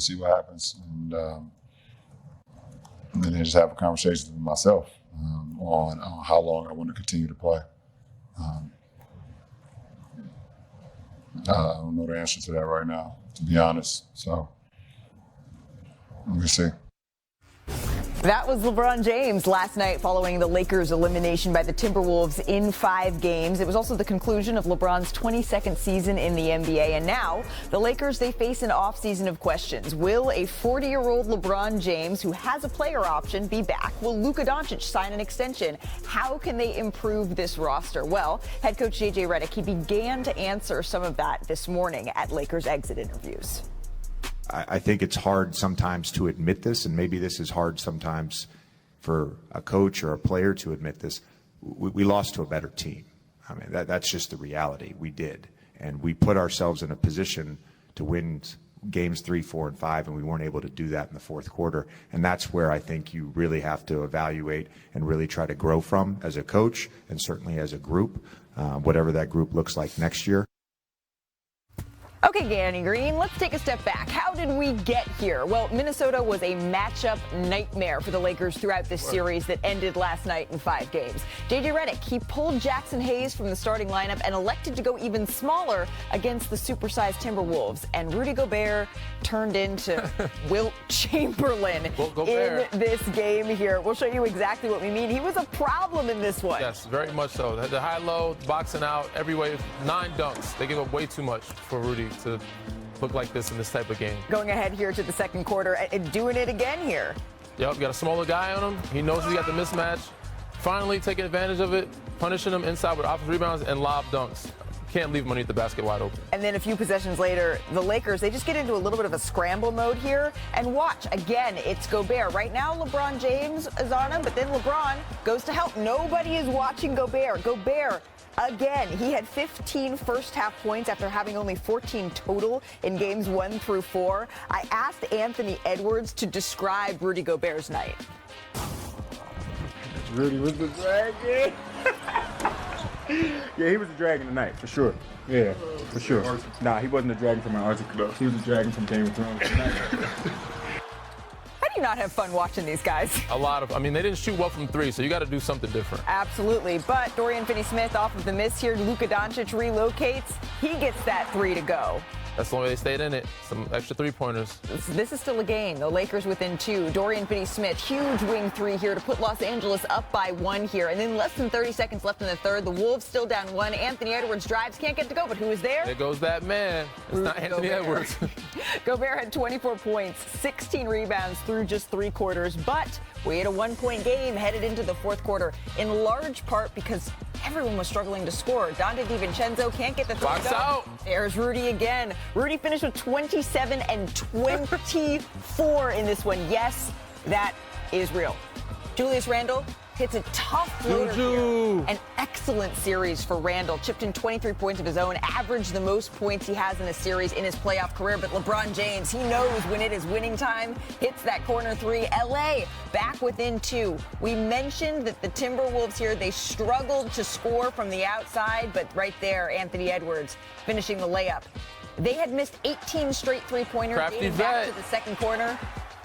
and see what happens. And then just have a conversation with myself on how long I want to continue to play. I don't know the answer to that right now, to be honest. So we'll see. That was LeBron James last night following the Lakers' elimination by the Timberwolves in 5 games. It was also the conclusion of LeBron's 22nd season in the NBA. And now the Lakers, they face an offseason of questions. Will a 40-year-old LeBron James, who has a player option, be back? Will Luka Doncic sign an extension? How can they improve this roster? Well, head coach JJ Redick, he began to answer some of that this morning at Lakers exit interviews. I think it's hard sometimes to admit this, and maybe this is hard sometimes for a coach or a player to admit this. We lost to a better team. I mean, that's just the reality. We did. And we put ourselves in a position to win games 3, 4, and 5, and we weren't able to do that in the fourth quarter. And that's where I think you really have to evaluate and really try to grow from as a coach and certainly as a group, whatever that group looks like next year. Okay, Danny Green, let's take a step back. How did we get here? Well, Minnesota was a matchup nightmare for the Lakers throughout this series that ended last night in 5 games. JJ Redick, he pulled Jackson Hayes from the starting lineup and elected to go even smaller against the supersized Timberwolves. And Rudy Gobert turned into Wilt Chamberlain in this game here. We'll show you exactly what we mean. He was a problem in this one. Yes, very much so. The high-low, boxing out, every way, 9 dunks. They give up way too much for Rudy to look like this in this type of game. Going ahead here to the second quarter and doing it again here. Yep, got a smaller guy on him. He knows he got the mismatch. Finally taking advantage of it, punishing him inside with offensive rebounds and lob dunks. Can't leave him underneath the basket wide open. And then a few possessions later, the Lakers, they just get into a little bit of a scramble mode here. And watch, again, it's Gobert. Right now, LeBron James is on him, but then LeBron goes to help. Nobody is watching Gobert. Gobert, again, he had 15 first-half points after having only 14 total in games 1 through 4. I asked Anthony Edwards to describe Rudy Gobert's night. Rudy was the dragon. Yeah, he was a dragon tonight, for sure. Yeah, for sure. Nah, he wasn't a dragon from Antarctica. He was a dragon from Game of Thrones tonight. How do you not have fun watching these guys? They didn't shoot well from 3, so you got to do something different. Absolutely, but Dorian Finney-Smith off of the miss here. Luka Doncic relocates. He gets that 3 to go. That's the only way they stayed in it. Some extra 3-pointers. This is still a game. The Lakers within 2. Dorian Finney-Smith, huge wing 3 here to put Los Angeles up by 1 here. And then less than 30 seconds left in the third. The Wolves still down 1. Anthony Edwards drives, can't get to go, but who is there? There goes that man. It's not Anthony Edwards. Gobert had 24 points, 16 rebounds through just 3 quarters. But we had a 1-point game headed into the fourth quarter, in large part because everyone was struggling to score. Donte DiVincenzo can't get the throw. Box out. There's Rudy again. Rudy finished with 27 and 24 in this one. Yes, that is real. Julius Randle hits a tough floater here. An excellent series for Randle. Chipped in 23 points of his own, averaged the most points he has in a series in his playoff career. But LeBron James, he knows when it is winning time, hits that corner 3. LA back within 2. We mentioned that the Timberwolves here, they struggled to score from the outside, but right there, Anthony Edwards finishing the layup. They had missed 18 straight 3-pointers dating back to the second corner.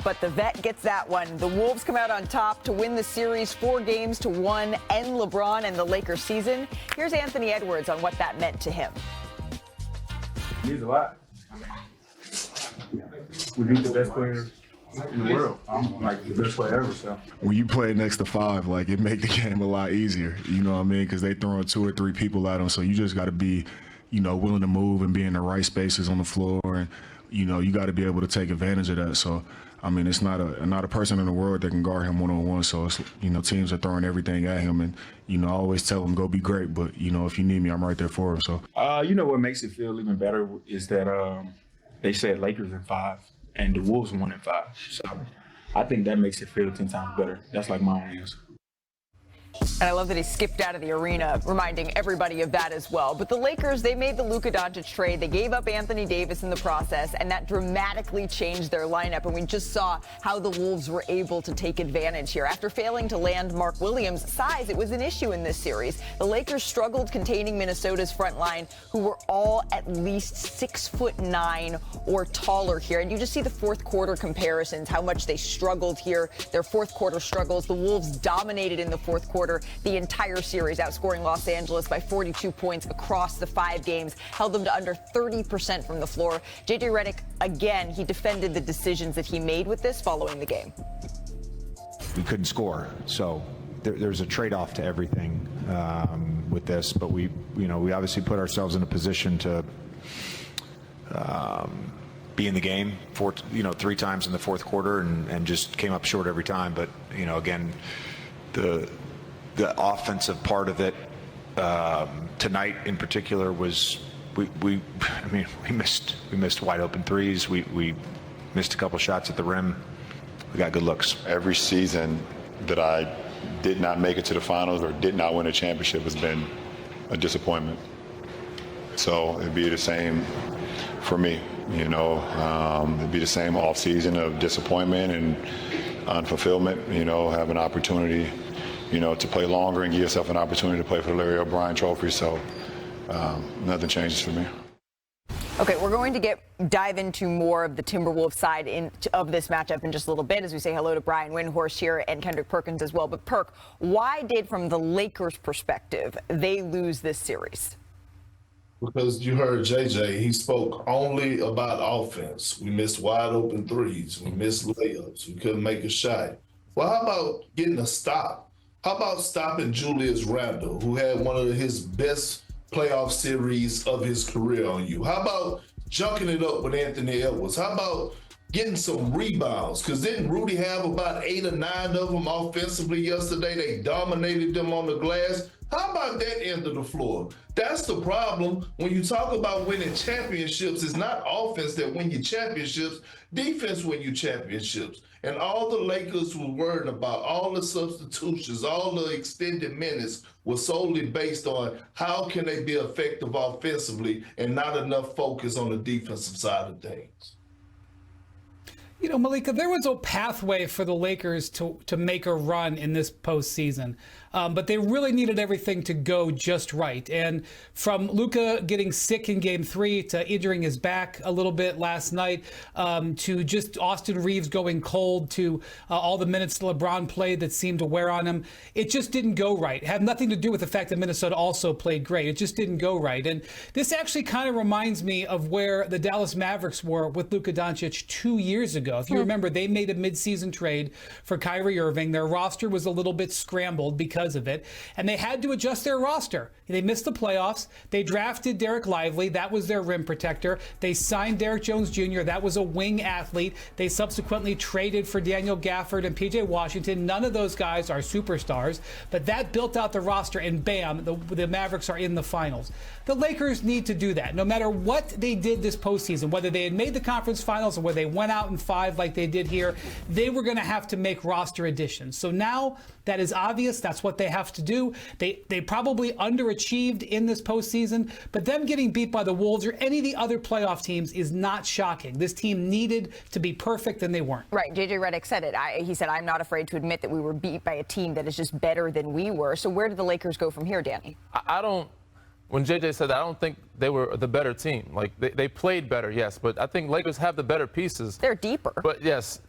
But the vet gets that one. The Wolves come out on top to win the series 4-1, end LeBron and the Lakers season. Here's Anthony Edwards on what that meant to him. It means a lot. We beat the best player in the world. I'm like the best player ever, so. When you play next to 5, like, it make the game a lot easier, you know what I mean? Because they throwing 2 or 3 people at them, so you just got to be, willing to move and be in the right spaces on the floor, and, you got to be able to take advantage of that. So, it's not a person in the world that can guard him one-on-one. So, it's, teams are throwing everything at him. And, I always tell him, go be great. But, if you need me, I'm right there for him. So, what makes it feel even better is that they said Lakers in 5 and the Wolves won in 5. So, I think that makes it feel 10 times better. That's like my own answer. And I love that he skipped out of the arena, reminding everybody of that as well. But the Lakers, they made the Luka Doncic trade. They gave up Anthony Davis in the process, and that dramatically changed their lineup. And we just saw how the Wolves were able to take advantage here. After failing to land Mark Williams' size, it was an issue in this series. The Lakers struggled containing Minnesota's front line, who were all at least 6'9" or taller here. And you just see the fourth quarter comparisons, how much they struggled here. Their fourth quarter struggles. The Wolves dominated in the fourth quarter the entire series, outscoring Los Angeles by 42 points across the 5 games, held them to under 30% from the floor. JJ Redick, again, he defended the decisions that he made with this following the game. We couldn't score, so there's a trade-off to everything with this. But we obviously put ourselves in a position to be in the game 3 times in the fourth quarter and just came up short every time. But again, the offensive part of it tonight in particular was we missed wide open threes. We missed a couple shots at the rim. We got good looks. Every season that I did not make it to the finals or did not win a championship has been a disappointment. So it'd be the same for me. It'd be the same off season of disappointment and unfulfillment. Have an opportunity to play longer and give yourself an opportunity to play for the Larry O'Brien Trophy. So nothing changes for me. Okay, we're going to dive into more of the Timberwolves side of this matchup in just a little bit as we say hello to Brian Windhorst here and Kendrick Perkins as well. But Perk, why did, from the Lakers' perspective, they lose this series? Because you heard JJ, he spoke only about offense. We missed wide open threes. We missed layups. We couldn't make a shot. Well, how about getting a stop? How about stopping Julius Randle, who had one of his best playoff series of his career on you? How about junking it up with Anthony Edwards? How about getting some rebounds? Because didn't Rudy have about 8 or 9 of them offensively yesterday? They dominated them on the glass. How about that end of the floor? That's the problem. When you talk about winning championships, it's not offense that win you championships, defense win you championships. And all the Lakers were worried about, all the substitutions, all the extended minutes was solely based on how can they be effective offensively and not enough focus on the defensive side of things. Malika, there was a pathway for the Lakers to make a run in this postseason, but they really needed everything to go just right. And from Luka getting sick in Game 3 to injuring his back a little bit last night, to just Austin Reeves going cold, to all the minutes LeBron played that seemed to wear on him, it just didn't go right. It had nothing to do with the fact that Minnesota also played great. It just didn't go right. And this actually kind of reminds me of where the Dallas Mavericks were with Luka Doncic 2 years ago. If you remember, they made a midseason trade for Kyrie Irving. Their roster was a little bit scrambled because of it, and they had to adjust their roster. They missed the playoffs. They drafted Derek Lively. That was their rim protector. They signed Derek Jones Jr. That was a wing athlete. They subsequently traded for Daniel Gafford and P.J. Washington. None of those guys are superstars, but that built out the roster, and bam, the Mavericks are in the finals. The Lakers need to do that. No matter what they did this postseason, whether they had made the conference finals or whether they went out in 5 like they did here, they were going to have to make roster additions. So now that is obvious. That's what they have to do. They probably underachieved in this postseason, but them getting beat by the Wolves or any of the other playoff teams is not shocking. This team needed to be perfect, and they weren't. Right. JJ Redick said it. He said, I'm not afraid to admit that we were beat by a team that is just better than we were. So where did the Lakers go from here, Danny? When JJ said that, I don't think they were the better team. Like, they played better, yes, but I think Lakers have the better pieces. They're deeper. But yes,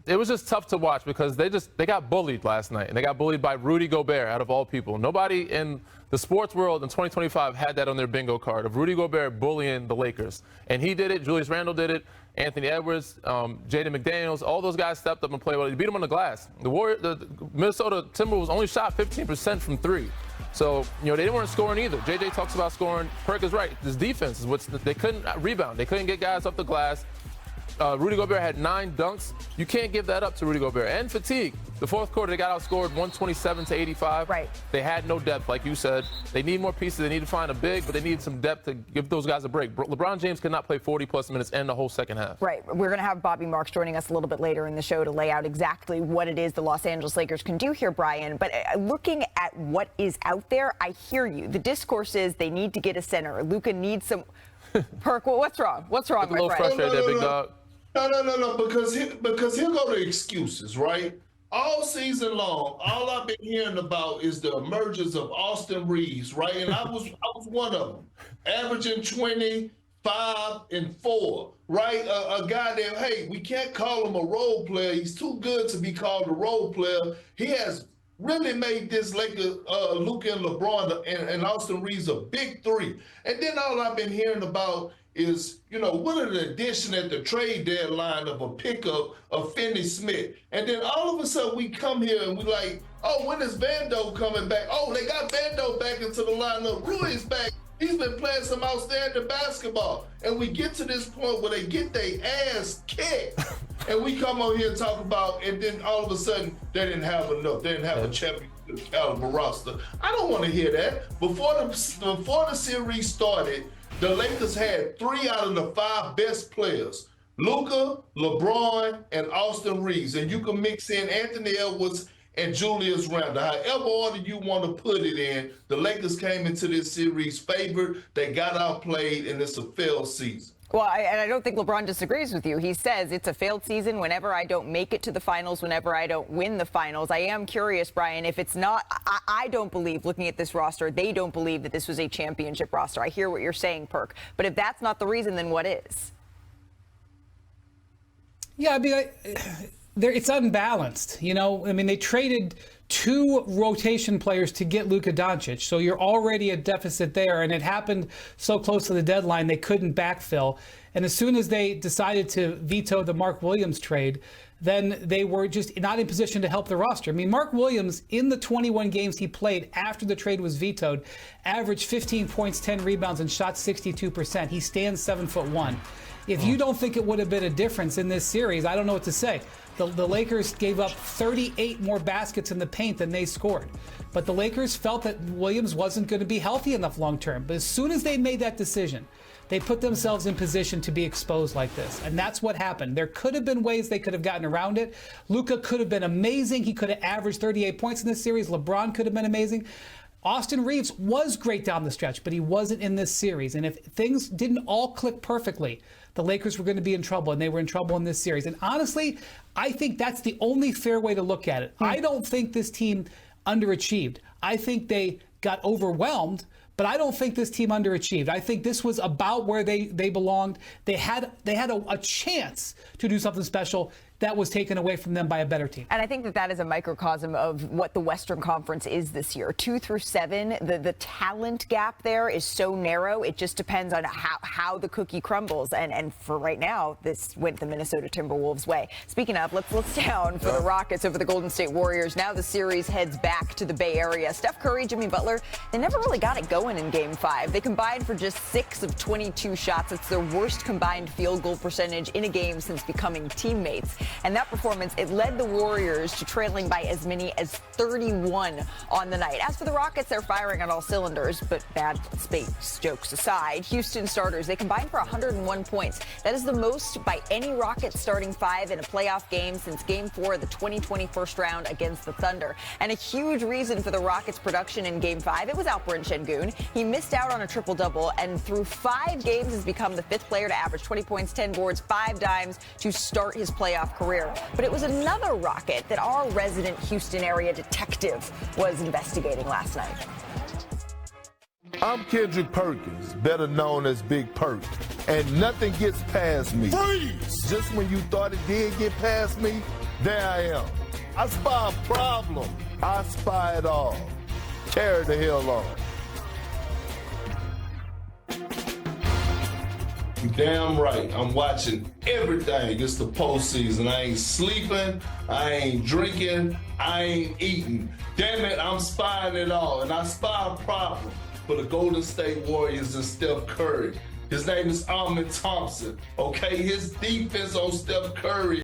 it was just tough to watch because they got bullied last night, and they got bullied by Rudy Gobert, out of all people. Nobody in the sports world in 2025 had that on their bingo card of Rudy Gobert bullying the Lakers. And he did it. Julius Randle did it. Anthony Edwards, Jaden McDaniels, all those guys stepped up and played well. They beat them on the glass. The Minnesota Timberwolves only shot 15% from 3. So, they weren't scoring either. JJ talks about scoring. Perk is right. This defense is they couldn't rebound. They couldn't get guys off the glass. Rudy Gobert had 9 dunks. You can't give that up to Rudy Gobert. And fatigue. The fourth quarter, they got outscored 127-85. Right. They had no depth, like you said. They need more pieces. They need to find a big, but they need some depth to give those guys a break. LeBron James could not play 40-plus minutes and the whole second half. Right. We're going to have Bobby Marks joining us a little bit later in the show to lay out exactly what it is the Los Angeles Lakers can do here, Brian. But looking at what is out there, I hear you. The discourse is they need to get a center. Luka needs some... Perk, well, what's wrong? What's wrong, a little frustrated there, big dog. No, because here go the excuses, right? All season long, all I've been hearing about is the emergence of Austin Reeves, right? And I was one of them, averaging 25 and 4, right? A guy that, hey, we can't call him a role player. He's too good to be called a role player. He has really made this Lakers, Luka and LeBron and Austin Reeves a big three. And then all I've been hearing about is, what are the addition at the trade deadline of a pickup of Finney Smith? And then all of a sudden we come here and we like, oh, when is Vando coming back? Oh, they got Vando back into the lineup. Rui's back. He's been playing some outstanding basketball. And we get to this point where they get their ass kicked. And we come on here and talk about, and then all of a sudden they didn't have enough. They didn't have a championship caliber roster. I don't want to hear that. Before the series started, the Lakers had 3 out of the 5 best players: Luka, LeBron, and Austin Reeves. And you can mix in Anthony Edwards and Julius Randle. However order you want to put it in, the Lakers came into this series favored. They got outplayed, and it's a failed season. Well, I don't think LeBron disagrees with you. He says it's a failed season whenever I don't make it to the finals, whenever I don't win the finals. I am curious, Brian, if it's not, I don't believe, looking at this roster, they don't believe that this was a championship roster. I hear what you're saying, Perk. But if that's not the reason, then what is? Yeah, I mean, it's unbalanced. They traded 2 rotation players to get Luka Doncic, so you're already at deficit there, and it happened so close to the deadline they couldn't backfill. And as soon as they decided to veto the Mark Williams trade, then they were just not in position to help the roster. I mean, Mark Williams, in the 21 games he played after the trade was vetoed, averaged 15 points, 10 rebounds, and shot 62%. He stands 7'1". If you don't think it would have been a difference in this series, I don't know what to say. The Lakers gave up 38 more baskets in the paint than they scored. But the Lakers felt that Williams wasn't going to be healthy enough long term. But as soon as they made that decision, they put themselves in position to be exposed like this. And that's what happened. There could have been ways they could have gotten around it. Luka could have been amazing. He could have averaged 38 points in this series. LeBron could have been amazing. Austin Reeves was great down the stretch, but he wasn't in this series. And if things didn't all click perfectly, the Lakers were going to be in trouble, and they were in trouble in this series. And honestly, I think that's the only fair way to look at it. I don't think this team underachieved. I think they got overwhelmed, but I don't think this team underachieved. I think this was about where they belonged. They had a chance to do something special that was taken away from them by a better team. And I think that is a microcosm of what the Western Conference is this year. 2 through 7, the talent gap there is so narrow. It just depends on how the cookie crumbles. And for right now, this went the Minnesota Timberwolves' way. Speaking of, let's down for the Rockets over the Golden State Warriors. Now the series heads back to the Bay Area. Steph Curry, Jimmy Butler, they never really got it going in Game 5. They combined for just 6 of 22 shots. It's their worst combined field goal percentage in a game since becoming teammates. And that performance, it led the Warriors to trailing by as many as 31 on the night. As for the Rockets, they're firing on all cylinders, but bad space jokes aside, Houston starters, they combined for 101 points. That is the most by any Rockets starting 5 in a playoff game since Game 4 of the 2020 first round against the Thunder. And a huge reason for the Rockets' production in Game 5, it was Alperen Şengün. He missed out on a triple-double, and through 5 games has become the 5th player to average 20 points, 10 boards, 5 dimes to start his playoff career. But it was another Rocket that our resident Houston area detective was investigating last night. I'm Kendrick Perkins, better known as Big Perk, and nothing gets past me. Freeze! Just when you thought it did get past me, there I am. I spy a problem. I spy it all. Carry the hell on. You damn right. I'm watching everything. It's the postseason. I ain't sleeping. I ain't drinking. I ain't eating. Damn it, I'm spying it all. And I spy a problem for the Golden State Warriors and Steph Curry. His name is Ahmed Thompson. Okay, his defense on Steph Curry